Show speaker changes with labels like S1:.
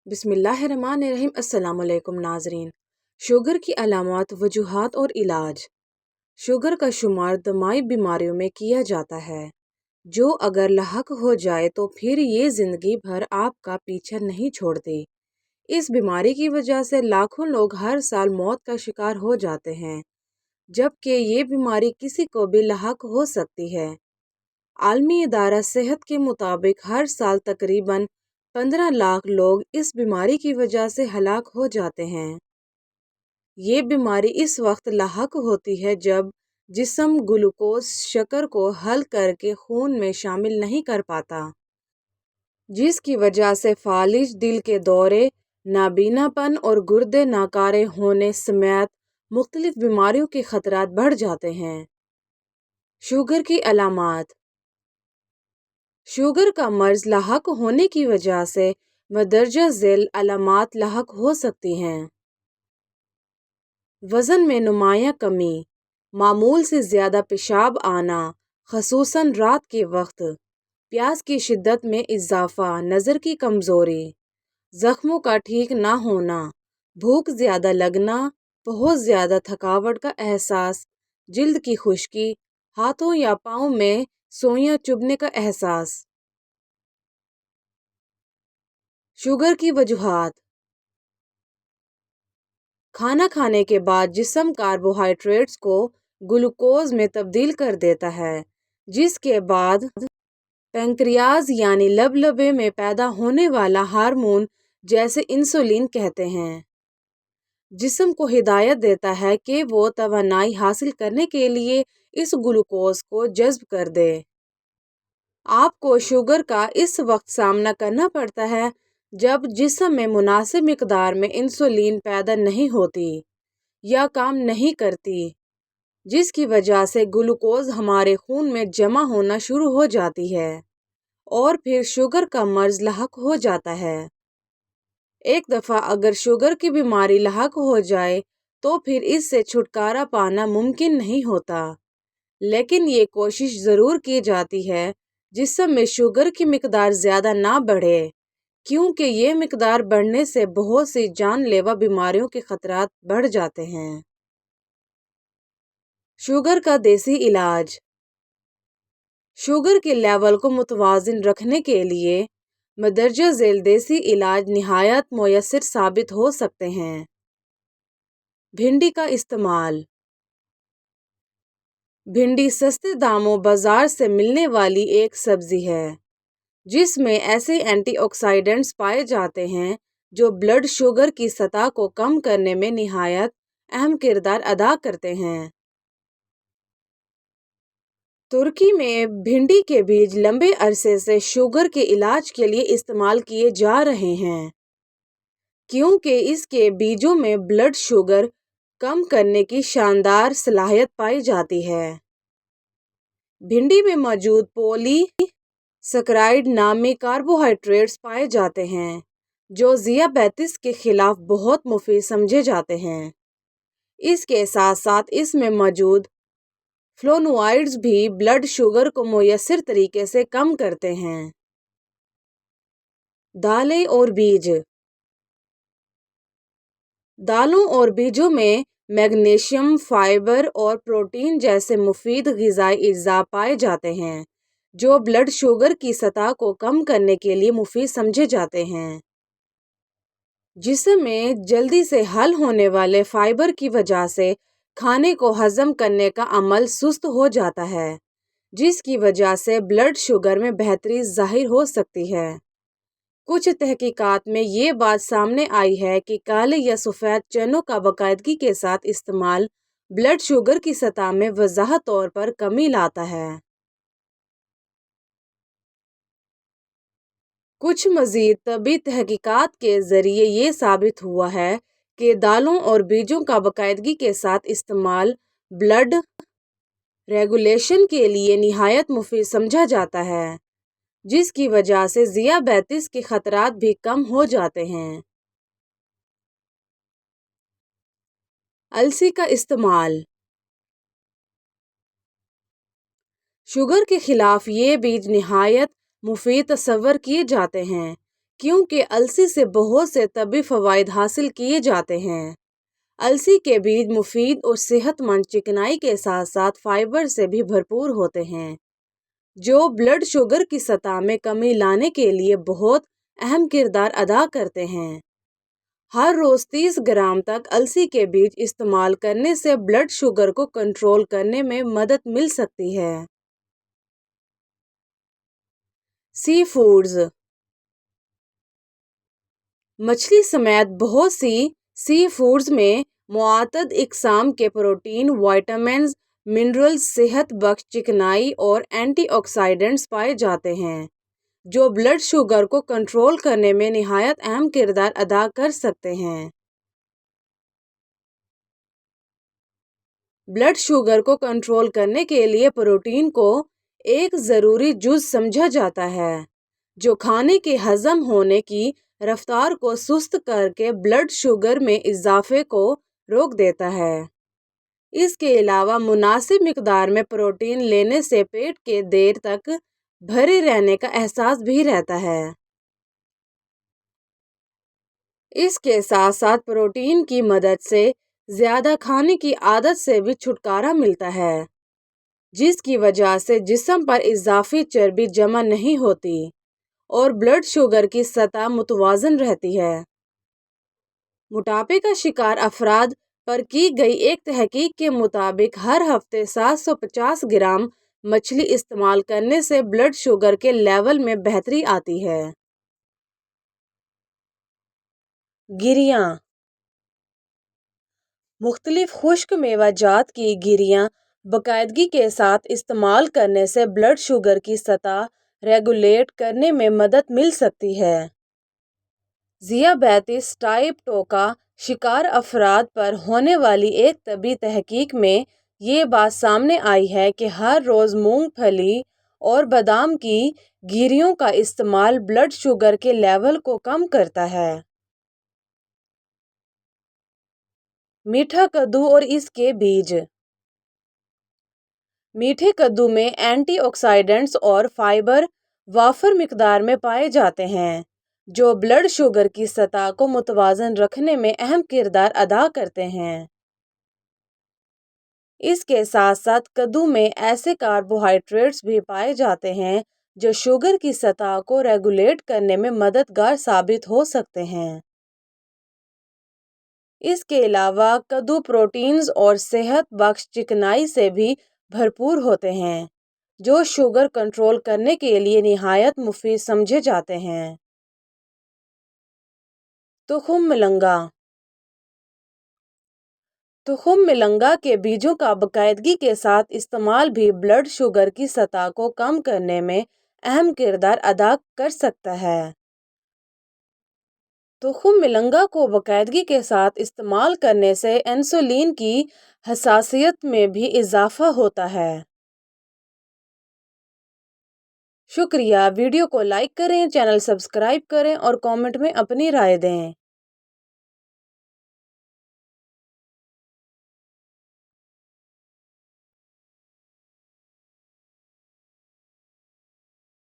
S1: بسم اللہ الرحمن الرحیم۔ السلام علیکم ناظرین۔ شوگر کی علامات، وجوہات اور علاج۔ شوگر کا شمار دماغی بیماریوں میں کیا جاتا ہے جو اگر لاحق ہو جائے تو پھر یہ زندگی بھر آپ کا پیچھا نہیں چھوڑتی۔ اس بیماری کی وجہ سے لاکھوں لوگ ہر سال موت کا شکار ہو جاتے ہیں، جبکہ یہ بیماری کسی کو بھی لاحق ہو سکتی ہے۔ عالمی ادارہ صحت کے مطابق ہر سال تقریباً 15 لاکھ لوگ اس بیماری کی وجہ سے ہلاک ہو جاتے ہیں۔ یہ بیماری اس وقت لاحق ہوتی ہے جب جسم گلوکوز شکر کو حل کر کے خون میں شامل نہیں کر پاتا، جس کی وجہ سے فالج، دل کے دورے، نابینا پن اور گردے ناکارے ہونے سمیت مختلف بیماریوں کے خطرات بڑھ جاتے ہیں۔ شوگر کی علامات۔ شوگر کا مرض لاحق ہونے کی وجہ سے مندرجہ ذیل علامات لاحق ہو سکتی ہیں۔ وزن میں نمایاں کمی، معمول سے زیادہ پیشاب آنا خصوصاً رات کے وقت، پیاس کی شدت میں اضافہ، نظر کی کمزوری، زخموں کا ٹھیک نہ ہونا، بھوک زیادہ لگنا، بہت زیادہ تھکاوٹ کا احساس، جلد کی خشکی، ہاتھوں یا پاؤں میں سوئیاں چبھنے کا احساس۔ شوگر کی وجوہات۔ کھانا کھانے کے بعد جسم کاربوہائیڈریٹس کو گلوکوز میں تبدیل کر دیتا ہے، جس کے بعد پینکریاز یعنی لبلبے میں پیدا ہونے والا ہارمون جسے انسولین کہتے ہیں، جسم کو ہدایت دیتا ہے کہ وہ توانائی حاصل کرنے کے لیے اس گلوکوز کو جذب کر دے۔ آپ کو شوگر کا اس وقت سامنا کرنا پڑتا ہے جب جسم میں مناسب مقدار میں انسولین پیدا نہیں ہوتی یا کام نہیں کرتی، جس کی وجہ سے گلوکوز ہمارے خون میں جمع ہونا شروع ہو جاتی ہے اور پھر شوگر کا مرض لاحق ہو جاتا ہے۔ ایک دفعہ اگر شوگر کی بیماری لاحق ہو جائے تو پھر اس سے چھٹکارا پانا ممکن نہیں ہوتا، لیکن یہ کوشش ضرور کی جاتی ہے جسم میں شوگر کی مقدار زیادہ نہ بڑھے، کیونکہ یہ مقدار بڑھنے سے بہت سی جان لیوا بیماریوں کے خطرات بڑھ جاتے ہیں۔ شوگر کا دیسی علاج۔ شوگر کے لیول کو متوازن رکھنے کے لیے مندرجہ ذیل دیسی علاج نہایت مؤثر ثابت ہو سکتے ہیں۔ بھنڈی کا استعمال۔ بھنڈی سستے داموں بازار سے ملنے والی ایک سبزی ہے جس میں ایسے اینٹی آکسیڈنٹس پائے جاتے ہیں جو بلڈ شوگر کی سطح کو کم کرنے میں نہایت اہم کردار ادا کرتے ہیں۔ ترکی میں بھنڈی کے بیج لمبے عرصے سے شوگر کے علاج کے لیے استعمال کیے جا رہے ہیں، کیونکہ اس کے بیجوں میں بلڈ شوگر کم کرنے کی شاندار صلاحیت پائی جاتی ہے۔ بھنڈی میں موجود پولی سیکرائڈ نامی کاربوہائیڈریٹس پائے جاتے ہیں جو ذیابیطس کے خلاف بہت مفید سمجھے جاتے ہیں۔ اس کے ساتھ ساتھ اس میں موجود فلونوائڈز بھی بلڈ شوگر کو مؤثر طریقے سے کم کرتے ہیں۔ دالیں اور بیج۔ دالوں اور بیجوں میں میگنیشیم، فائبر اور پروٹین جیسے مفید غذائی اجزاء پائے جاتے ہیں جو بلڈ شوگر کی سطح کو کم کرنے کے لیے مفید سمجھے جاتے ہیں۔ جسم میں جلدی سے حل ہونے والے فائبر کی وجہ سے کھانے کو ہضم کرنے کا عمل سست ہو جاتا ہے، جس کی وجہ سے بلڈ شوگر میں بہتری ظاہر ہو سکتی ہے۔ کچھ تحقیقات میں یہ بات سامنے آئی ہے کہ کالے یا سفید چنوں کا باقاعدگی کے ساتھ استعمال بلڈ شوگر کی سطح میں واضح طور پر کمی لاتا ہے۔ کچھ مزید طبی تحقیقات کے ذریعے یہ ثابت ہوا ہے کہ دالوں اور بیجوں کا باقاعدگی کے ساتھ استعمال بلڈ ریگولیشن کے لیے نہایت مفید سمجھا جاتا ہے، جس کی وجہ سے ذیابیطس کے خطرات بھی کم ہو جاتے ہیں۔ السی کا استعمال۔ شوگر کے خلاف یہ بیج نہایت مفید تصور کیے جاتے ہیں، کیونکہ السی سے بہت سے طبی فوائد حاصل کیے جاتے ہیں۔ السی کے بیج مفید اور صحت مند چکنائی کے ساتھ ساتھ فائبر سے بھی بھرپور ہوتے ہیں، جو بلڈ شوگر کی سطح میں کمی لانے کے لیے بہت اہم کردار ادا کرتے ہیں۔ ہر روز 30 گرام تک السی کے بیج استعمال کرنے سے بلڈ شوگر کو کنٹرول کرنے میں مدد مل سکتی ہے۔ سی فوڈز۔ مچھلی سمیت بہت سی فوڈز میں متعدد اقسام کے پروٹین، وٹامنز، منرلز، صحت بخش چکنائی اور اینٹی آکسیڈنٹس پائے جاتے ہیں، جو بلڈ شوگر کو کنٹرول کرنے میں نہایت اہم کردار ادا کر سکتے ہیں۔ بلڈ شوگر کو کنٹرول کرنے کے لیے پروٹین کو ایک ضروری جز سمجھا جاتا ہے، جو کھانے کے ہضم ہونے کی رفتار کو سست کر کے بلڈ شوگر میں اضافے کو روک دیتا ہے۔ اس کے علاوہ مناسب مقدار میں پروٹین لینے سے پیٹ کے دیر تک بھرے رہنے کا احساس بھی رہتا ہے۔ اس کے ساتھ ساتھ پروٹین کی مدد سے زیادہ کھانے کی عادت سے بھی چھٹکارا ملتا ہے، جس کی وجہ سے جسم پر اضافی چربی جمع نہیں ہوتی اور بلڈ شوگر کی سطح متوازن رہتی ہے۔ موٹاپے کا شکار افراد پر کی گئی ایک تحقیق کے مطابق ہر ہفتے 750 گرام مچھلی استعمال کرنے سے بلڈ شوگر کے لیول میں بہتری آتی ہے۔ گریاں۔ مختلف خشک میوہ جات کی گریاں باقاعدگی کے ساتھ استعمال کرنے سے بلڈ شوگر کی سطح ریگولیٹ کرنے میں مدد مل سکتی ہے۔ ذیابیطس ٹائپ 2 کا شکار افراد پر ہونے والی ایک طبی تحقیق میں یہ بات سامنے آئی ہے کہ ہر روز مونگ پھلی اور بادام کی گریوں کا استعمال بلڈ شوگر کے لیول کو کم کرتا ہے۔ میٹھا کدو اور اس کے بیج۔ میٹھے کدو میں اینٹی آکسیڈنٹس اور فائبر وافر مقدار میں پائے جاتے ہیں، جو بلڈ شوگر کی سطح کو متوازن رکھنے میں اہم کردار ادا کرتے ہیں۔ اس کے ساتھ ساتھ کدو میں ایسے کاربوہائیڈریٹس بھی پائے جاتے ہیں جو شوگر کی سطح کو ریگولیٹ کرنے میں مددگار ثابت ہو سکتے ہیں۔ اس کے علاوہ کدو پروٹینز اور صحت بخش چکنائی سے بھی بھرپور ہوتے ہیں، جو شوگر کنٹرول کرنے کے لیے نہایت مفید سمجھے جاتے ہیں۔ تخم مرنگا۔ تخم مرنگا کے بیجوں کا باقاعدگی کے ساتھ استعمال بھی بلڈ شوگر کی سطح کو کم کرنے میں اہم کردار ادا کر سکتا ہے۔ تخم مرنگا کو باقاعدگی کے ساتھ استعمال کرنے سے انسولین کی حساسیت میں بھی اضافہ ہوتا ہے۔ شکریہ۔ ویڈیو کو لائک کریں، چینل سبسکرائب کریں اور کامنٹ میں اپنی رائے دیں۔